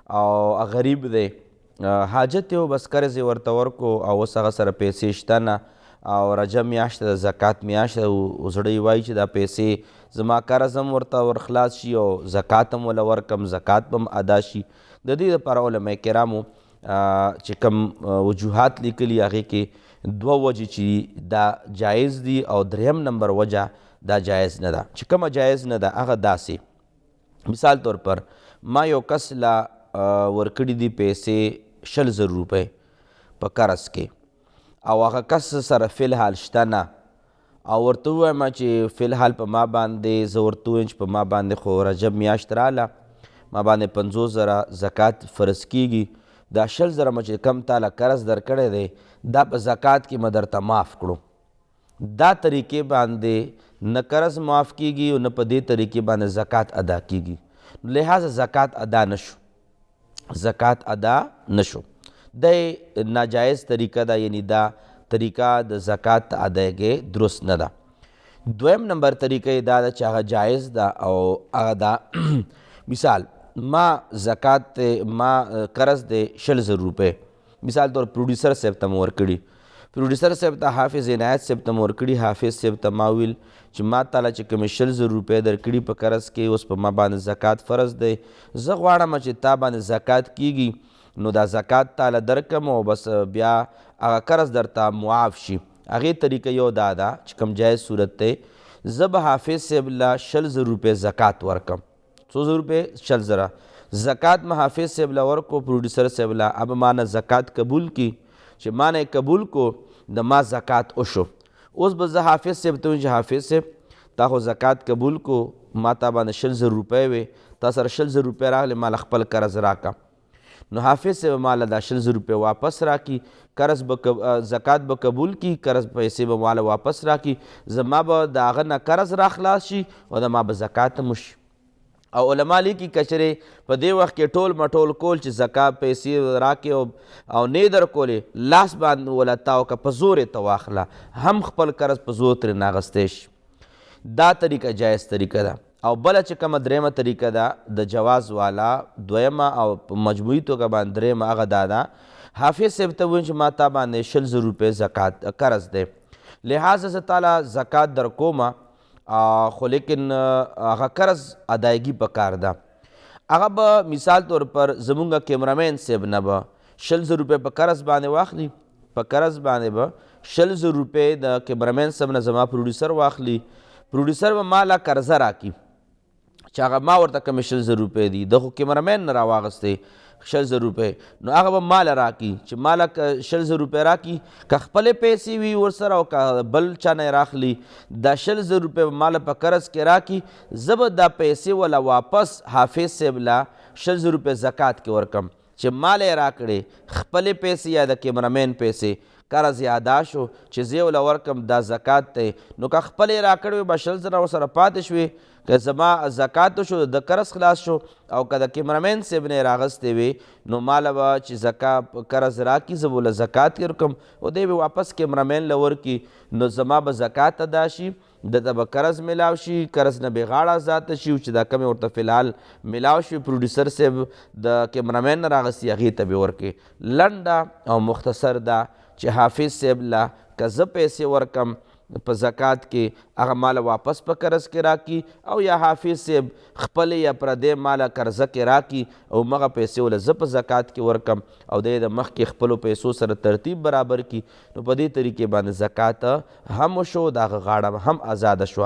او غریب دی حاجت یې بس قرض یې ورته ورکو او اوس هغه سره پیسې شته نه او رجب میاشت د زکات میاشت زړه یې وایي چې دا پیسې زما قرض هم ورته ورخلاص شي او زکات هم وله ورکم زکات به هم ادا شي د دې دپاره علما کرامو چې کوم وجوهات لیکلي هغې کې دوه وجې چې دا جایز دي او دریم نمبر وجه دا جایز نه ده چې کومه جایز نه ده هغه داسې مثال طور پر ما یو کس لا ورکړي دي پیسې 100,000 روپۍ په قرض کې او هغه کس سره فی الحال شته نه او ورته ووایم چې فی الحال په ما باندې زه ورته ووایم چې په ما باندې خو رجب میاشت راله ما باندې 50,000 زکات فرض کیږي دا 100,000 مه چې کم تاله قرض درکړی دی دا په زکات کې مه درته معاف کړو دا طریقې باندې نه قرض معاف کیږي او نه په دې طریقې باندې زکات ادا کیږي لہذا زکات ادا نشو زکات ادا نشو د ناجایز طریقه ده یعنی دا طریقه د زکات ادایګۍ درست نه ده دویم نمبر طریقه دا ده چې هغه جایز ده او هغه دا مثال ما زکات ما قرض دی 100,000 روپۍ مثال طور پروډیوسر صاحب ته مو ورکړي پروډیوسر صاحب ته حافظ عنایت صاحب ته مو ورکړي حافظ صاحب ته ما ویل چې ما تعالی چې کومې 100,000 روپۍ درکړي په قرض کې اوس په ما باندې زکات فرض دی زه غواړم چې تا باندې زکات کیږي نو دا زکات تعالی درکم او بس بیا هغه قرض درته معاف شي هغې طریقه یو دا ده چې کوم جایز صورت دی زه به حافظ صاحب له 100,000 روپۍ زکات ورکم څو زر روپۍ 100,000 زکات ما حافظ صاحب له ورکو پروډیوسر صاحب له اب ما نه زکات قبول کی چې ما نه قبول کو د ما زکات وشو اوس به زه حافظ صاحب ته ویم چې حافظ صاحب تا خو زکات قبول کو ما تا باندې 100,000 روپۍ وې تا سره 100,000 روپۍ راغلې ما له خپل قرض راکړه نو حافظ صاحب ماله دا 100,000 روپۍ واپس راکړي قرض به زکات به قبول کی قرض پیسې به ماله واپس راکړي زما به د هغه نه قرض را خلاص شي او د ما به زکات هم وشي او علما لیکي کچرې په دې وخت کې ټول مټول کول چې زکات پیسې راکې او نه در کولې لاس باندې ولته او که په زور یې ته واخله هم خپل قرض په زور ترې ناغستی شي دا طریقه جایز طریقه ده او بله چې کومه دریمه طریقه ده د جواز والا دویمه او په مجموعي توګه باندې دریمه هغه دا ده حافظ صاحب ته وویم چې ما تا باندې 100,000 روپۍ زکات قرض دی لہذا زه تاله زکات در کومه خو لیکن هغه قرض ادایګي پکار ده هغه به مثال طور پر زمونږ کیمرامین صاحب نه به 100,000 روپۍ په قرض باندې واخلي په قرض باندې به 100,000 روپۍ د کیمرامین صاحب نه زما پروډیوسر واخلي پروډیوسر به ما له قرضه راکړي چې هغه ما ورته کومې 100,000 روپۍ دي د خو کیمرامین نه راواغستې 100,000 روپۍ نو هغه به ما له راکړي چې ما له 100,000 روپۍ راکړي که خپلې پیسې وي ورسره او که بل چا نه یې راخلي دا 100,000 روپۍ به ما له په قرض کې راکړي زه به دا پیسې وله واپس حافظ صاحب له 100,000 روپۍ زکات کې ورکم چې ما له یې راکړې خپلې پیسې یا د کیمرامین پیسې قرض یې ادا شو چې زه یې وله ورکم دا زکات دی نو که خپلې یې راکړې وې به 100,000 ورسره پاتې شوې که زما زکات شو د قرض خلاص شو او که د کیمرامین صاحب نه یې راغستې وې نو ماله به چې زکات قرض راکړي زه به له زکات یې ورکم او دی به واپس کیمرامین له ورکړي نو زما به زکات ادا شي دته به قرض میلاو شي قرض نه بې غاړه ذاته شي چې دا کمې ورته فلحال میلاو شي پروډیوسر صاحب د کیمرامین نه راغستي هغې ته به ورکړي لنډه او مختصر ده چې حافظ صاحب له که زه پیسې ورکم په زکات کې هغه ماله واپس په قرض کې راکړي او یا حافظ صاحب خپلې یا پردې ماله قرضه کې راکړي او مغه پیسې وله زه په زکات کې ورکم او دی د مخکې خپلو پیسو سره ترتیب برابر کړي نو په دې طریقې باندې زکات هم وشو د هغه غاړه هم آزاده شوه